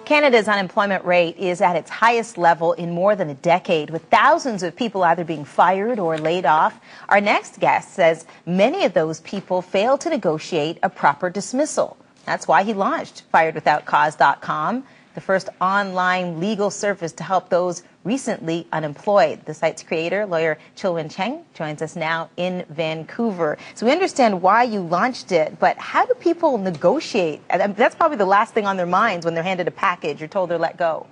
Canada's unemployment rate is at its highest level in more than a decade, with thousands of people either being fired or laid off. Our next guest says many of those people failed to negotiate a proper dismissal. That's why he launched FiredWithoutCause.com, the first online legal service to help those recently unemployed. The site's creator, lawyer Chilwin Cheng, joins us now in Vancouver. So we understand why you launched it, but how do people negotiate? That's probably the last thing on their minds when they're handed a package or told they're let go.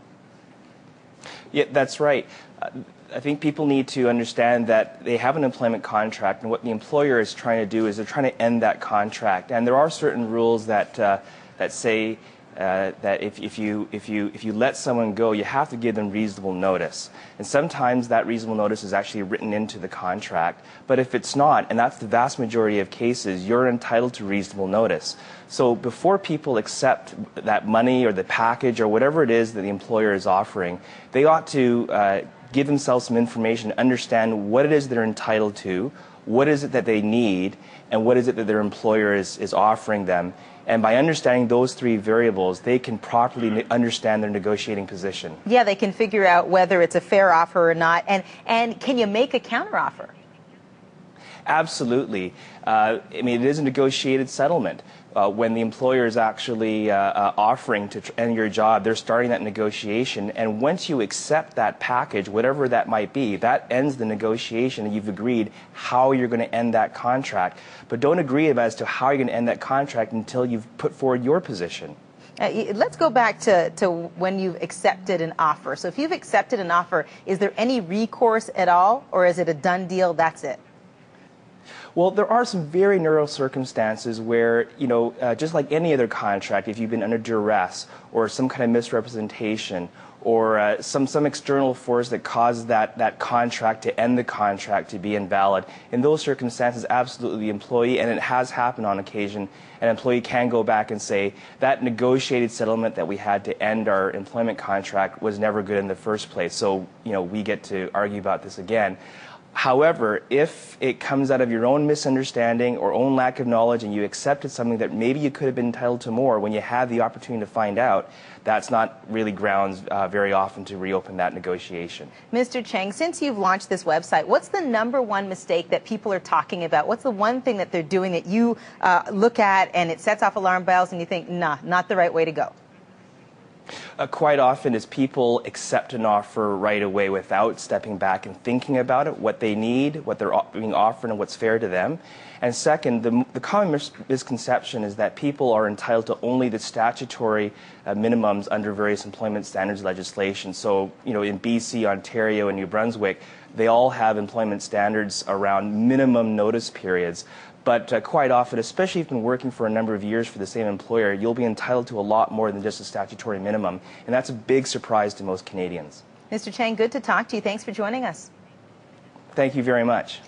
Yeah, that's right. I think people need to understand that they have an employment contract, and what the employer is trying to do is they're trying to end that contract. And there are certain rules that say that if you let someone go, you have to give them reasonable notice. And sometimes that reasonable notice is actually written into the contract. But if it's not, and that's the vast majority of cases, you're entitled to reasonable notice. So before people accept that money or the package or whatever it is that the employer is offering, they ought to give themselves some information, understand what it is they're entitled to, what is it that they need, and what is it that their employer is offering them. And by understanding those three variables, they can properly understand their negotiating position. Yeah, they can figure out whether it's a fair offer or not. And can you make a counteroffer? Absolutely. I mean, it is a negotiated settlement. When the employer is actually offering to end your job, they're starting that negotiation. And once you accept that package, whatever that might be, that ends the negotiation, and you've agreed how you're going to end that contract. But don't agree as to how you're going to end that contract until you've put forward your position. Let's go back to when you've accepted an offer. So if you've accepted an offer, is there any recourse at all, or is it a done deal, that's it? Well, there are some very narrow circumstances where, just like any other contract, if you've been under duress or some kind of misrepresentation or some external force that causes that contract to end the contract to be invalid, in those circumstances, absolutely the employee, and it has happened on occasion, an employee can go back and say that negotiated settlement that we had to end our employment contract was never good in the first place. So, we get to argue about this again. However, if it comes out of your own misunderstanding or own lack of knowledge and you accepted something that maybe you could have been entitled to more when you had the opportunity to find out, that's not really grounds very often to reopen that negotiation. Mr. Cheng, since you've launched this website, what's the #1 mistake that people are talking about? What's the one thing that they're doing that you look at and it sets off alarm bells and you think, nah, not the right way to go? Quite often is people accept an offer right away without stepping back and thinking about it, what they need, what they're being offered, and what's fair to them. And second, the common misconception is that people are entitled to only the statutory minimums under various employment standards legislation. So, in BC, Ontario, and New Brunswick, they all have employment standards around minimum notice periods. But quite often, especially if you've been working for a number of years for the same employer, you'll be entitled to a lot more than just a statutory minimum. And that's a big surprise to most Canadians. Mr. Cheng, good to talk to you. Thanks for joining us. Thank you very much.